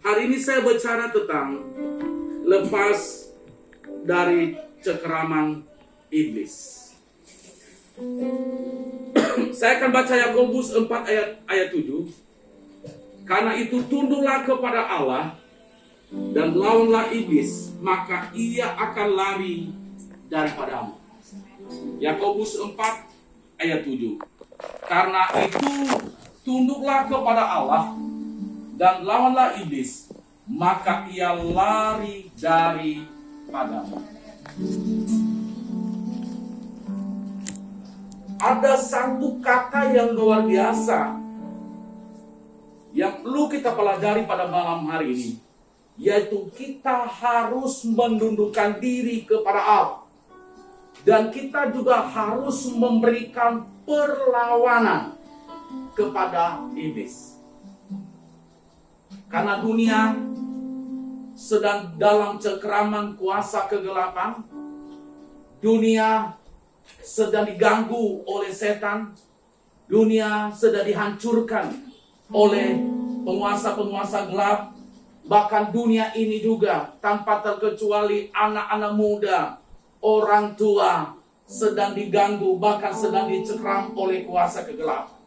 Hari ini saya bicara tentang lepas dari cengkraman iblis. Saya akan baca Yakobus 4 ayat 7. Karena itu tunduklah kepada Allah dan lawanlah iblis, maka ia akan lari daripadamu. Yakobus 4 ayat 7. Karena itu tunduklah kepada Allah dan lawanlah iblis, maka ia lari daripadamu. Ada satu kata yang luar biasa yang perlu kita pelajari pada malam hari ini, yaitu kita harus menundukkan diri kepada Allah. Dan kita juga harus memberikan perlawanan kepada iblis. Karena dunia sedang dalam cengkraman kuasa kegelapan. Dunia sedang diganggu oleh setan. Dunia sedang dihancurkan oleh penguasa-penguasa gelap. Bahkan dunia ini juga tanpa terkecuali anak-anak muda, orang tua sedang diganggu, bahkan sedang dicekram oleh kuasa kegelapan.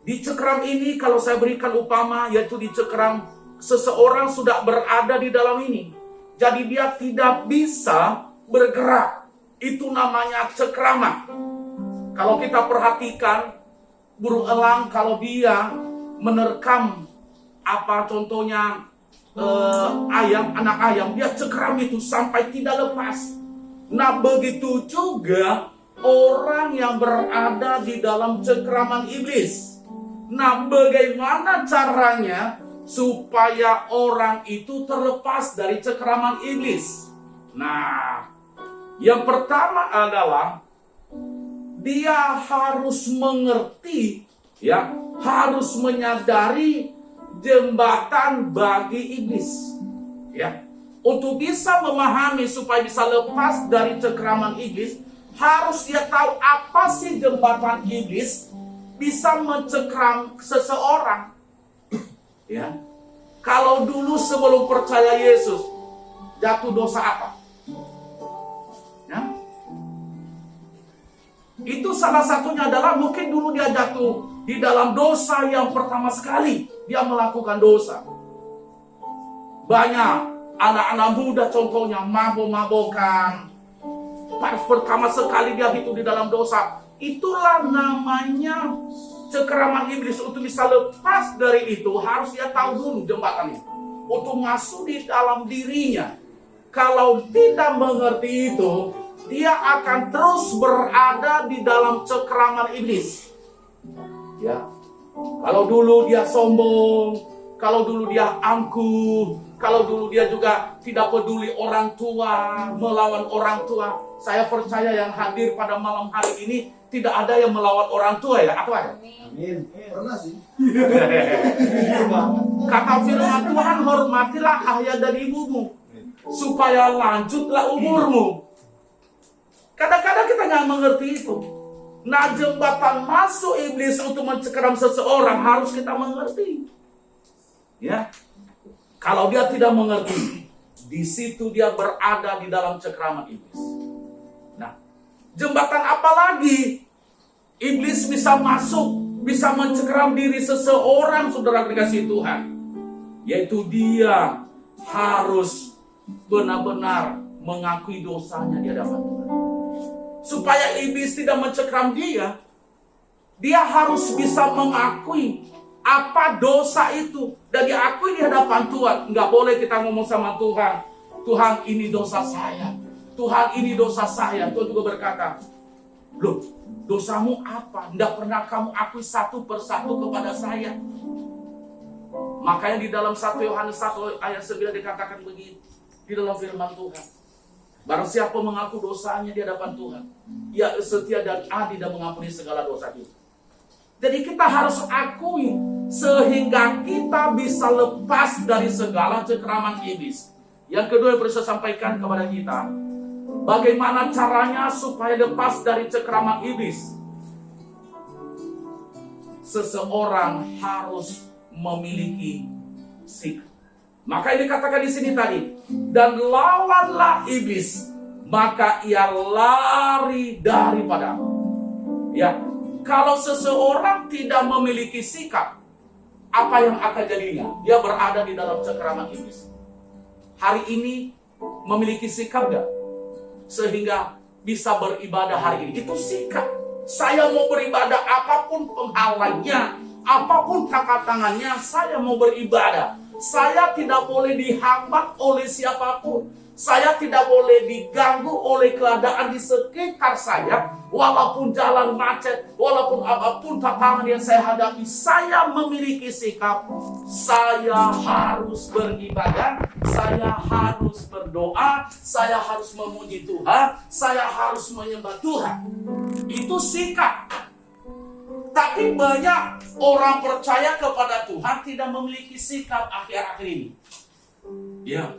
Dicekram ini kalau saya berikan upama, yaitu dicekram seseorang sudah berada di dalam ini. Jadi dia tidak bisa bergerak. Itu namanya cekraman. Kalau kita perhatikan burung elang, kalau dia menerkam contohnya ayam, anak ayam, dia cekram itu sampai tidak lepas. Nah, begitu juga orang yang berada di dalam cengkraman iblis. Nah, bagaimana caranya supaya orang itu terlepas dari cengkraman iblis? Nah, yang pertama adalah dia harus mengerti, harus menyadari jembatan bagi iblis. Untuk bisa memahami supaya bisa lepas dari cengkraman iblis, harus dia tahu apa sih jembatan iblis bisa mencengkram seseorang. Kalau dulu sebelum percaya Yesus, jatuh dosa apa? Itu salah satunya adalah mungkin dulu dia jatuh di dalam dosa yang pertama sekali dia melakukan dosa. Banyak anak-anak muda contohnya mabok-mabokan. Pas pertama sekali dia hidup di dalam dosa. Itulah namanya cengkraman iblis. Untuk bisa lepas dari itu harus dia tahu dulu jembatan itu. Untuk masuk di dalam dirinya. Kalau tidak mengerti itu, dia akan terus berada di dalam cengkraman iblis. Kalau dulu dia sombong, kalau dulu dia angkuh, kalau dulu dia juga tidak peduli orang tua, melawan orang tua. Saya percaya yang hadir pada malam hari ini tidak ada yang melawan orang tua, atau ada? Amin. Pernah sih. Kata firman Tuhan, hormatilah ayah dan ibumu, supaya lanjutlah umurmu. Kadang-kadang kita nggak mengerti itu. Nah, jembatan masuk iblis untuk mencengkram seseorang harus kita mengerti. Kalau dia tidak mengerti, di situ dia berada di dalam cengkraman iblis. Nah, jembatan apa lagi iblis bisa masuk, bisa mencengkram diri seseorang, saudara dikasih Tuhan? Yaitu dia harus benar-benar mengakui dosanya di hadapan Tuhan. Supaya iblis tidak mencengkram dia, dia harus bisa mengakui apa dosa itu dan diakui di hadapan Tuhan. Nggak boleh kita ngomong sama Tuhan, Tuhan ini dosa saya, Tuhan ini dosa saya. Tuhan juga berkata, loh, dosamu apa? Nggak pernah kamu akui satu persatu kepada saya. Makanya di dalam 1 Yohanes 1 ayat 9 dikatakan begini, di dalam firman Tuhan, barang siapa mengaku dosanya di hadapan Tuhan, ia setia dan adil dan mengampuni segala dosa kita. Jadi kita harus akui sehingga kita bisa lepas dari segala cengkraman iblis. Yang kedua yang perlu saya sampaikan kepada kita, bagaimana caranya supaya lepas dari cengkraman iblis? Seseorang harus memiliki sikap. Maka ini dikatakan di sini tadi, dan lawanlah iblis, maka ia lari daripadamu. Ya, kalau seseorang tidak memiliki sikap, apa yang akan jadinya? Dia berada di dalam cengkraman iblis. Hari ini memiliki sikap gak? Sehingga bisa beribadah hari ini. Itu sikap. Saya mau beribadah apapun penghalangnya, apapun tangkap tangannya, saya mau beribadah. Saya tidak boleh dihambat oleh siapapun. Saya tidak boleh diganggu oleh keadaan di sekitar saya. Walaupun jalan macet, walaupun apapun tantangan yang saya hadapi, saya memiliki sikap. Saya harus beribadah, saya harus berdoa, saya harus memuji Tuhan, saya harus menyembah Tuhan. Itu sikap. Tapi banyak orang percaya kepada Tuhan tidak memiliki sikap akhir-akhir ini. Ya,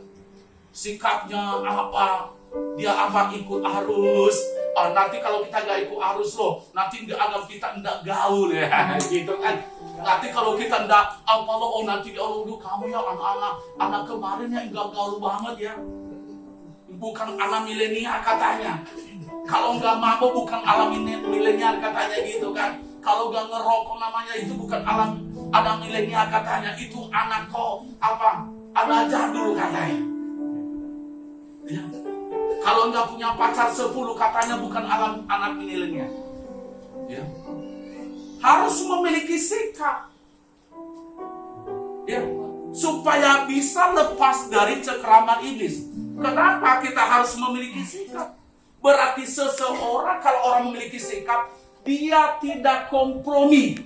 sikapnya apa? Dia apa ikut arus? Nanti kalau kita nggak ikut arus loh, nanti dianggap kita nggak gaul ya, gitu kan? Nanti kalau kita nggak apa loh, nanti kamu ya anak kemarin ya nggak gaul banget ya. Bukan anak milenial katanya. Kalau nggak mabuk bukan alam milenial katanya gitu kan. Kalau nggak ngerokok namanya itu bukan anak milenial katanya. Itu anak anak jadul katanya. Ya. Kalau nggak punya pacar 10 katanya bukan anak milenial. Ya. Harus memiliki sikap. Ya. Supaya bisa lepas dari cengkraman iblis. Kenapa kita harus memiliki sikap? Berarti seseorang kalau orang memiliki sikap, dia tidak kompromi.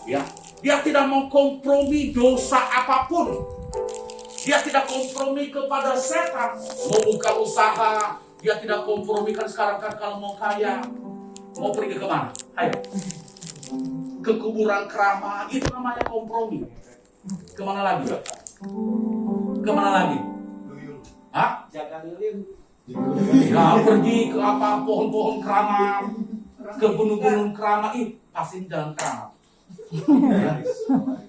Ya, dia tidak mau kompromi dosa apapun. Dia tidak kompromi kepada setan. Mau buka usaha, dia tidak kompromi. Kan sekarang kan kalau mau kaya, mau pergi ke mana? Ayo. Ke kuburan keramat, itu namanya kompromi. Kemana lagi? Kemana lagi? Hah? Jaga lilin. Ya, pergi ke pohon-pohon keramat, ke gunung-gunung keramat, pasti jalan keramat.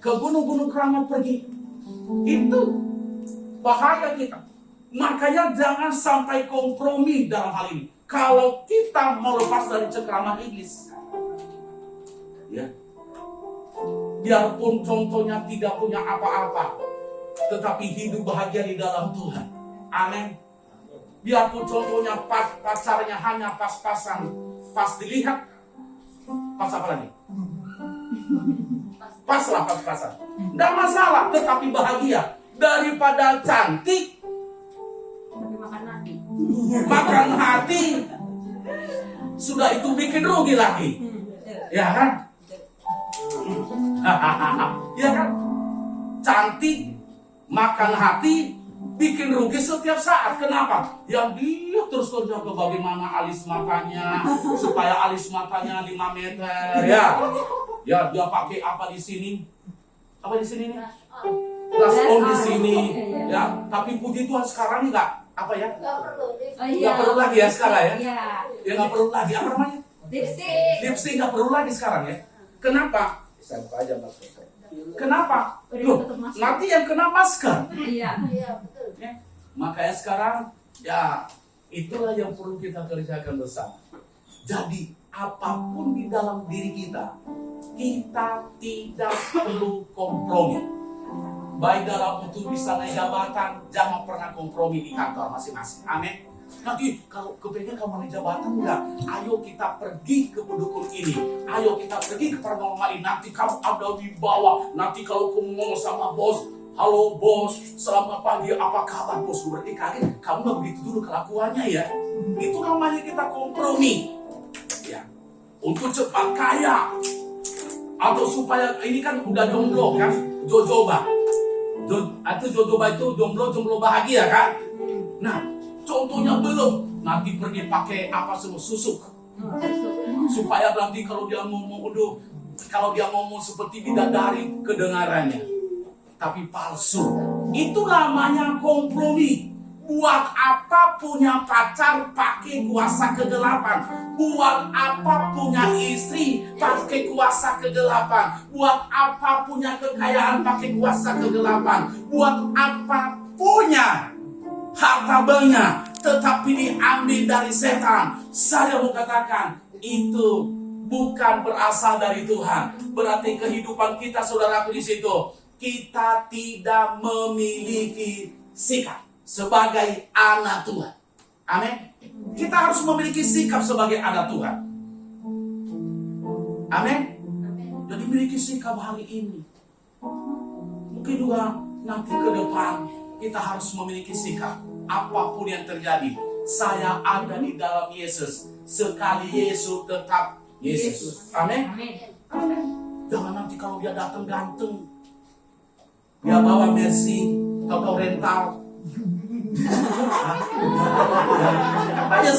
Ke gunung-gunung keramat pergi. Itu bahaya kita. Makanya jangan sampai kompromi dalam hal ini. Kalau kita mau lepas dari cengkraman iblis, ya, biarpun contohnya tidak punya apa-apa, tetapi hidup bahagia di dalam Tuhan. Amin. Biarpun contohnya pacarnya hanya pas-pasan, pas dilihat, pas apa lagi? Paslah pas-pasan. Tidak masalah, tetapi bahagia. Daripada cantik, makan hati, sudah itu bikin rugi lagi. Ya kan? Ya kan? Cantik, makan hati, bikin rugi setiap saat. Kenapa? Yang dia terus terjaga bagaimana alis matanya, supaya alis matanya 5 meter. Ya dia pakai apa di sini? Apa di sini nih? Blush on di sini. Ya, tapi puji Tuhan sekarang enggak apa ya? Enggak perlu lagi ya sekarang ya? Ya enggak perlu lagi. Apa namanya? Lipstick enggak perlu lagi sekarang ya. Kenapa? Saya buka aja masker. Kenapa? Loh, nanti yang kena masker. Iya, betul. Ya. Makanya sekarang, ya itulah yang perlu kita kerjakan bersama. Jadi, apapun di dalam diri kita, kita tidak perlu kompromi. Baik dalam untuk bisa naik jabatan, jangan pernah kompromi di kantor masing-masing. Amin. Nanti kalau kepengen kamu naik jabatan enggak, ayo kita pergi ke pendukung ini, ayo kita pergi ke paranormal ini. Nanti kamu ada di bawah, nanti kalau kamu ngomong sama bos, halo bos, selamat pagi, apa kabar bos? Berarti kaget, kamu nggak begitu dulu kelakuannya ya. Itu namanya kita kompromi. Ya, untuk cepat kaya, atau supaya ini kan udah jomblo kan, jojoba. Atau jojoba itu jomblo bahagia kan. Nah, contohnya belum, nanti pergi pakai apa semua susuk, supaya nanti kalau dia ngomong seperti bidadari kedengarannya, tapi palsu. Itu namanya kompromi. Buat apa punya pacar pakai kuasa kegelapan? Buat apa punya istri pakai kuasa kegelapan? Buat apa punya kekayaan pakai kuasa kegelapan? Buat apa punya harta banyak tetapi diambil dari setan? Saya mau katakan, itu bukan berasal dari Tuhan. Berarti kehidupan kita, saudaraku, di situ kita tidak memiliki sikap sebagai anak Tuhan. Amin. Kita harus memiliki sikap sebagai anak Tuhan. Amin. Jadi miliki sikap hari ini. Mungkin juga nanti ke depan kita harus memiliki sikap. Apapun yang terjadi, saya ada di dalam Yesus. Sekali Yesus tetap Yesus. Amin. Amin. Jangan nanti kalau dia datang ganteng, dia bawa Mercy atau rental. Banyak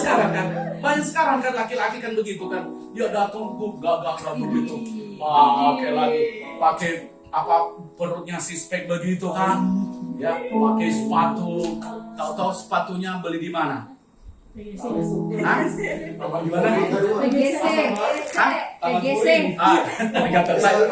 sekarang kan laki-laki kan begitu kan, dia datang gagah lagi begitu, pakai apa perutnya six-pack begitu kan, ya pakai sepatu, tahu-tahu sepatunya beli di mana? Hah? Apa di mana? PGC. Hah? PGC. Kata saya